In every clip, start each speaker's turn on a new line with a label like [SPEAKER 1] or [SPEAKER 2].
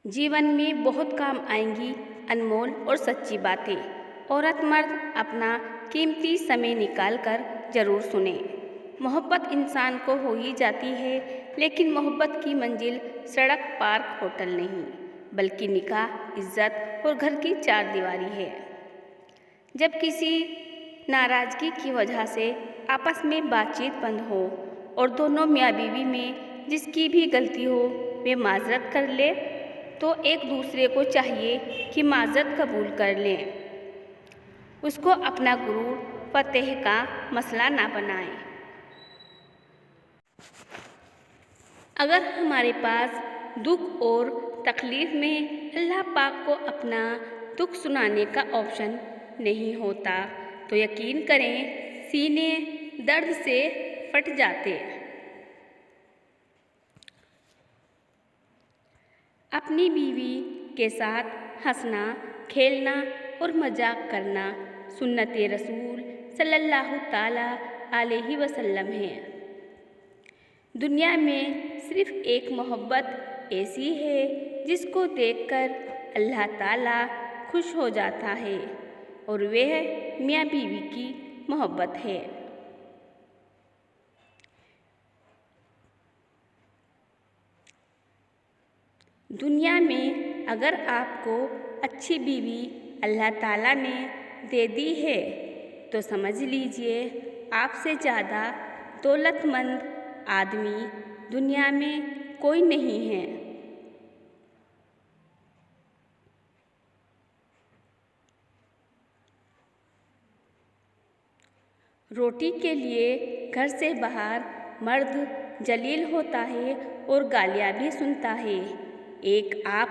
[SPEAKER 1] जीवन में बहुत काम आएंगी अनमोल और सच्ची बातें। औरत मर्द अपना कीमती समय निकाल कर जरूर सुने। मोहब्बत इंसान को हो ही जाती है, लेकिन मोहब्बत की मंजिल सड़क, पार्क, होटल नहीं, बल्कि निकाह, इज्जत और घर की चार दीवारी है। जब किसी नाराज़गी की वजह से आपस में बातचीत बंद हो और दोनों मियाँ बीवी में जिसकी भी गलती हो वे माजरत कर ले, तो एक दूसरे को चाहिए कि माजरत कबूल कर लें, उसको अपना गुरूर फतेह का मसला ना बनाएं। अगर हमारे पास दुख और तकलीफ़ में अल्लाह पाक को अपना दुख सुनाने का ऑप्शन नहीं होता, तो यकीन करें सीने दर्द से फट जाते। अपनी बीवी के साथ हंसना, खेलना और मजाक करना सुन्नते रसूल सल्लल्लाहु ताला अलैहि वसल्लम है। दुनिया में सिर्फ एक मोहब्बत ऐसी है जिसको देखकर अल्लाह ताला खुश हो जाता है, और वह मियाँ बीवी की मोहब्बत है। दुनिया में अगर आपको अच्छी बीवी अल्लाह ताला ने दे दी है, तो समझ लीजिए आपसे ज़्यादा दौलतमंद आदमी दुनिया में कोई नहीं है। रोटी के लिए घर से बाहर मर्द जलील होता है और गालियाँ भी सुनता है। एक आप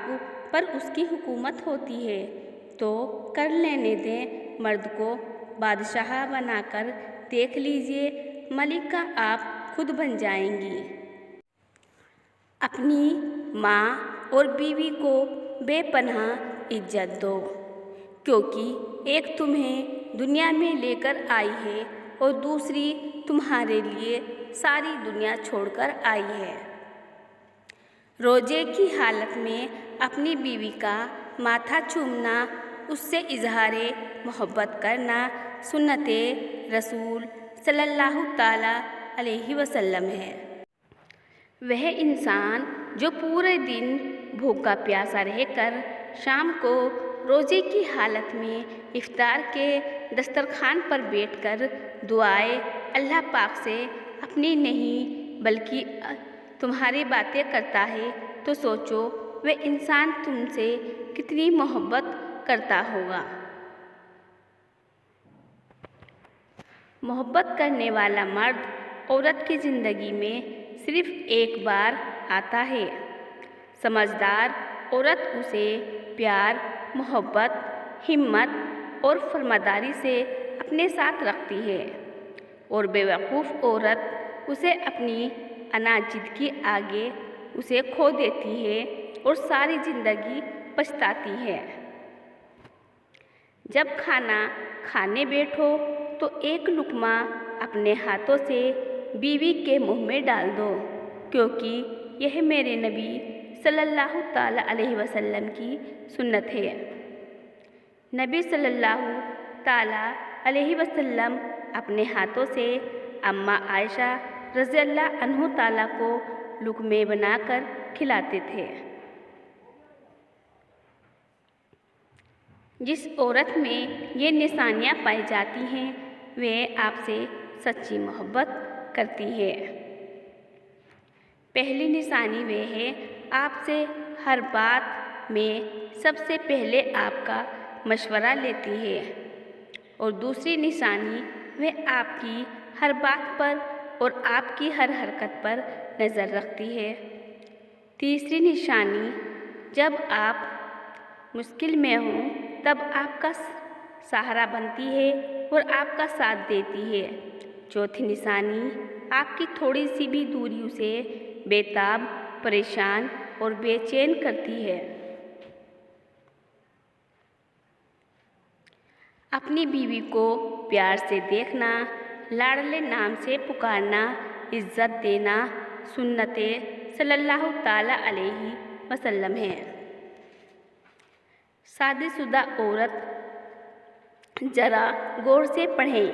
[SPEAKER 1] पर उसकी हुकूमत होती है, तो कर लेने दें मर्द को बादशाह बनाकर, देख लीजिए मलिका आप खुद बन जाएंगी। अपनी माँ और बीवी को बेपनाह इज्जत दो, क्योंकि एक तुम्हें दुनिया में लेकर आई है और दूसरी तुम्हारे लिए सारी दुनिया छोड़कर आई है। रोजे की हालत में अपनी बीवी का माथा चूमना, उससे इजहारे मोहब्बत करना सुन्नते रसूल सल्लल्लाहु ताला अलैहि वसल्लम है। वह इंसान जो पूरे दिन भूखा प्यासा रहकर शाम को रोजे की हालत में इफ्तार के दस्तरखान पर बैठकर दुआएं अल्लाह पाक से अपनी नहीं बल्कि तुम्हारी बातें करता है, तो सोचो वह इंसान तुमसे कितनी मोहब्बत करता होगा। मोहब्बत करने वाला मर्द औरत की ज़िंदगी में सिर्फ एक बार आता है। समझदार औरत उसे प्यार, मोहब्बत, हिम्मत और फरमादारी से अपने साथ रखती है, और बेवकूफ़ औरत उसे अपनी अनाजिद के आगे उसे खो देती है और सारी ज़िंदगी पछताती है। जब खाना खाने बैठो तो एक लुक़मा अपने हाथों से बीवी के मुंह में डाल दो, क्योंकि यह मेरे नबी सल्लल्लाहु ताला अलैहि वसल्लम की सुन्नत है। नबी सल्लल्लाहु ताला अलैहि वसल्लम अपने हाथों से अम्मा आयशा रज़ियल्लाहु अन्हु ताला को लुक़मे बनाकर खिलाते थे। जिस औरत में ये निशानियाँ पाई जाती हैं, वह आपसे सच्ची मोहब्बत करती है। पहली निशानी वह है आपसे हर बात में सबसे पहले आपका मशवरा लेती है, और दूसरी निशानी वह आपकी हर बात पर और आपकी हर हरकत पर नज़र रखती है। तीसरी निशानी, जब आप मुश्किल में हों तब आपका सहारा बनती है और आपका साथ देती है। चौथी निशानी, आपकी थोड़ी सी भी दूरी उसे बेताब, परेशान और बेचैन करती है। अपनी बीवी को प्यार से देखना, लाडले नाम से पुकारना, इज्जत देना सुन्नते सल्लल्लाहु ताला अलैहि वसल्लम है। शादीशुदा औरत जरा गौर से पढ़ें।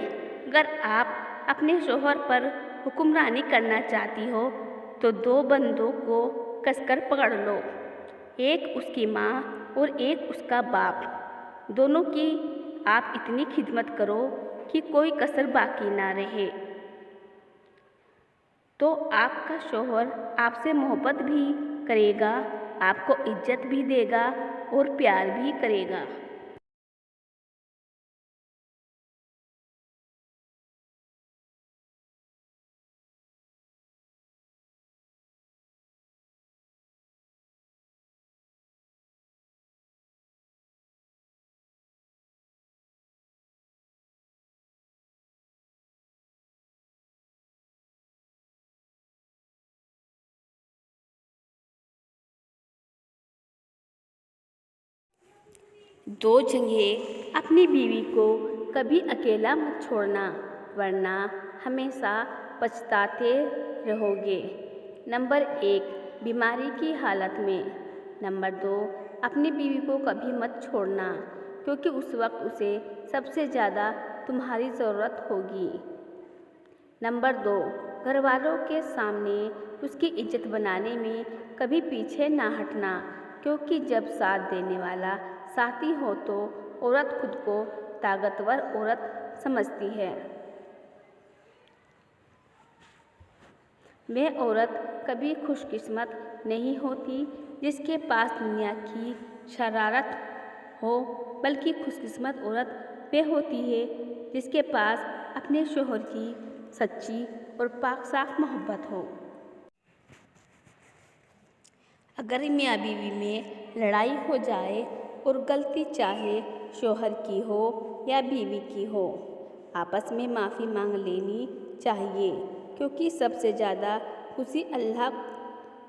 [SPEAKER 1] अगर आप अपने शौहर पर हुक्मरानी करना चाहती हो तो दो बंदों को कसकर पकड़ लो, एक उसकी माँ और एक उसका बाप। दोनों की आप इतनी खिदमत करो कि कोई कसर बाकी ना रहे, तो आपका शौहर आपसे मोहब्बत भी करेगा, आपको इज्जत भी देगा और प्यार भी करेगा। दो जगह अपनी बीवी को कभी अकेला मत छोड़ना, वरना हमेशा पछताते रहोगे। नंबर 1, बीमारी की हालत में। नंबर 2, अपनी बीवी को कभी मत छोड़ना, क्योंकि उस वक्त उसे सबसे ज़्यादा तुम्हारी ज़रूरत होगी। नंबर 2, घर वालों के सामने उसकी इज्जत बनाने में कभी पीछे ना हटना, क्योंकि जब साथ देने वाला साथी हो तो औरत खुद को ताकतवर औरत समझती है। वह औरत कभी खुशकिस्मत नहीं होती जिसके पास दुनिया की शरारत हो, बल्कि खुशकिस्मत औरत वह होती है जिसके पास अपने शौहर की सच्ची और पाक साफ मोहब्बत हो। अगर मियाँ बीवी में लड़ाई हो जाए और गलती चाहे शौहर की हो या बीवी की हो, आपस में माफ़ी मांग लेनी चाहिए, क्योंकि सबसे ज़्यादा खुशी अल्लाह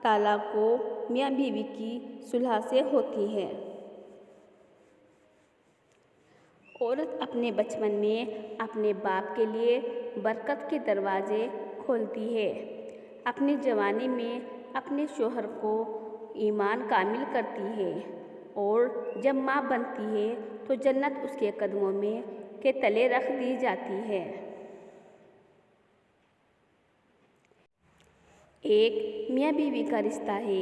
[SPEAKER 1] ताला को मियाँ बीवी की सुलह से होती है। औरत अपने बचपन में अपने बाप के लिए बरकत के दरवाजे खोलती है, अपनी जवानी में अपने शौहर को ईमान कामिल करती है, और जब माँ बनती है तो जन्नत उसके कदमों में के तले रख दी जाती है। एक मियाँ बीवी का रिश्ता है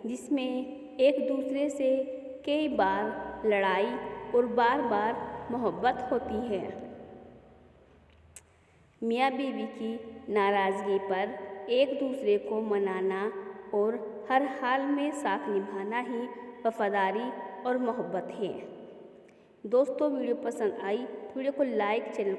[SPEAKER 1] जिसमें एक दूसरे से कई बार लड़ाई और बार बार मोहब्बत होती है। मियाँ बीवी की नाराज़गी पर एक दूसरे को मनाना और हर हाल में साथ निभाना ही वफादारी और मोहब्बत है। दोस्तों, वीडियो पसंद आई तो वीडियो को लाइक, चैनल